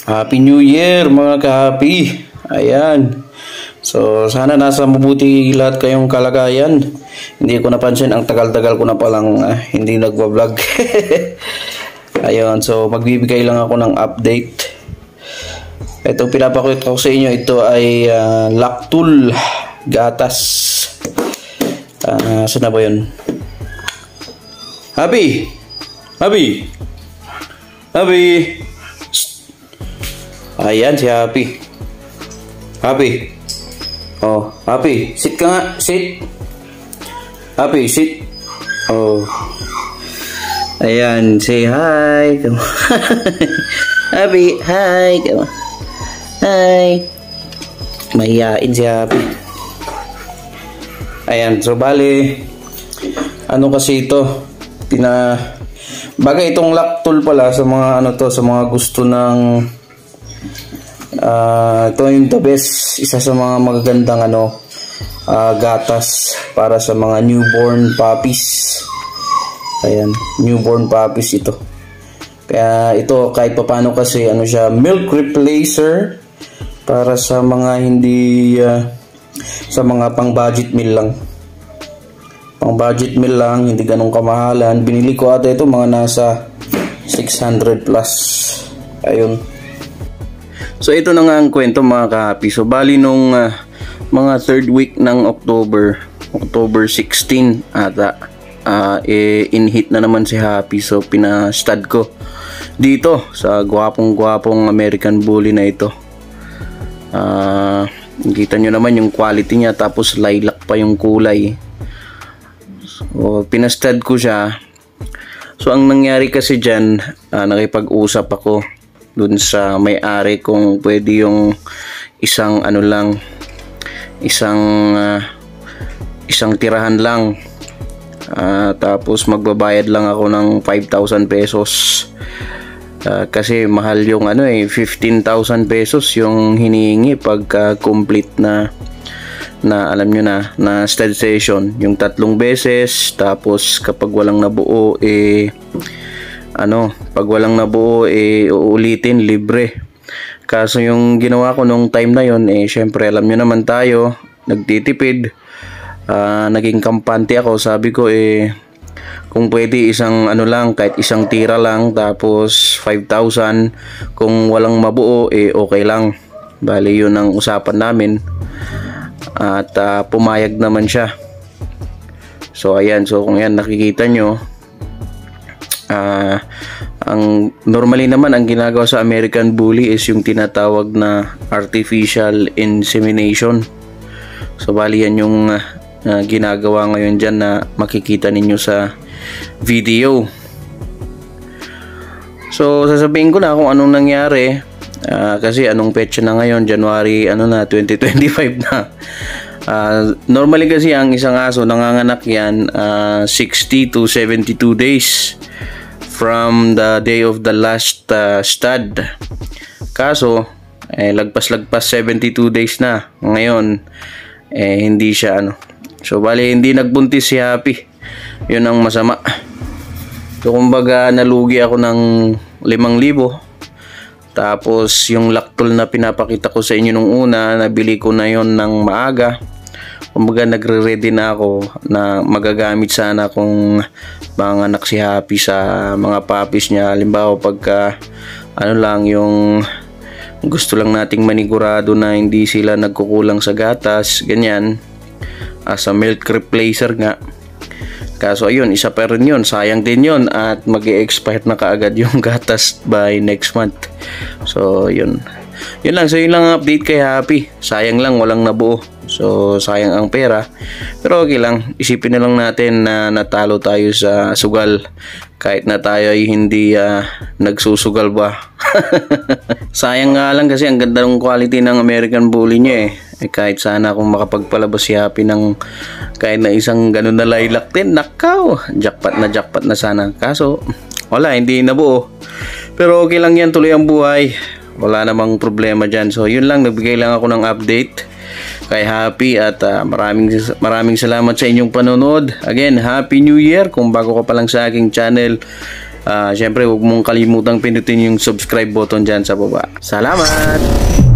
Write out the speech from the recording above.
Happy New Year mga ka-happy. Ayan. So sana nasa mabuti lahat kayong kalagayan. Hindi ko napansin, ang tagal-tagal ko na palang hindi nagwa-vlog. Ayun, so magbibigay lang ako ng update. Ito pinapakita ko sa inyo, ito ay Lactul gatas. Saan na ba yun? Happy! Happy! Happy! Ayan si Happy. Happy. Oh, Happy, sit ka nga, sit. Happy, sit. Oh. Ayan, say hi. Happy, hi. Hi. Mahiyain si Happy. Ayan, so bali, ano kasi ito, bagay itong Lactul pala sa mga sa mga gusto ng ito yung the best, isa sa mga magagandang gatas para sa mga newborn puppies. Ayan, newborn puppies ito. Kaya ito kahit paano kasi siya, milk replacer para sa mga hindi sa mga pang budget meal lang. Pang budget meal lang, hindi ganong kamahalan. Binili ko ata ito mga nasa 600 plus. Ayun. So ito na nga ang kwento mga ka-happy. So bali nung mga third week ng October 16 ata, in-hit na naman si Happy. So pinastud ko dito sa gwapong American Bully na ito. Kita nyo naman yung quality niya, tapos lilac pa yung kulay. So pinastud ko siya. So ang nangyari kasi dyan, nakipag-usap ako dun sa may-ari kung pwede yung isang isang tirahan lang, tapos magbabayad lang ako ng 5,000 pesos, kasi mahal yung 15,000 pesos yung hinihingi pagka complete na alam nyo na stud session, yung 3 beses. Tapos kapag walang nabuo pag walang nabuo uulitin, libre. Kaso yung ginawa ko nung time na yon, syempre alam nyo naman tayo, nagtitipid. Naging kampante ako. Sabi ko kung pwede isang kahit isang tira lang, tapos 5,000. Kung walang mabuo okay lang. Bali yun ang usapan namin. At pumayag naman siya. So ayan, so kung yan nakikita nyo, ang normally naman ang ginagawa sa American Bully is yung tinatawag na artificial insemination. So bali yan yung ginagawa ngayon dyan na makikita ninyo sa video. So sasabihin ko na kung anong nangyari, kasi anong petsa na ngayon, January 2025 na. Normally kasi ang isang aso nanganganak yan 60 to 72 days from the day of the last stud. Kaso lagpas 72 days na ngayon, hindi siya so bali hindi nagbuntis si Happy. Yun ang masama. So kumbaga nalugi ako ng 5,000. Tapos yung Lactul na pinapakita ko sa inyo nung una, nabili ko na yon ng maaga. Kumbaga nagre-ready na ako na magagamit sana kung manganak si Happy sa mga puppies niya. Halimbawa pagka yung gusto lang nating manigurado na hindi sila nagkukulang sa gatas, ganyan, as a milk replacer nga. Kaso ayun, isa pa rin yun, sayang din yun, at mag-e-expire na kaagad yung gatas by next month. So yun lang. So yun lang ang update kay Happy. Sayang lang walang nabuo. So sayang ang pera, pero okay lang. Isipin na lang natin na natalo tayo sa sugal, kahit na tayo ay hindi nagsusugal ba. Sayang nga lang kasi ang ganda ng quality ng American Bully niya kahit sana kung makapagpalabas si Happy ng kahit na isang ganun na lilac din, nakaw, jackpot na sana. Kaso wala, hindi nabuo. Pero okay lang yan, tuloy ang buhay, wala namang problema dyan. So yun lang, nagbigay lang ako ng update kay Happy, at maraming salamat sa inyong panonood. Again, Happy New Year. Kung bago ka pa lang sa aking channel, Syempre, huwag mong kalimutang pindutin yung subscribe button dyan sa baba. Salamat!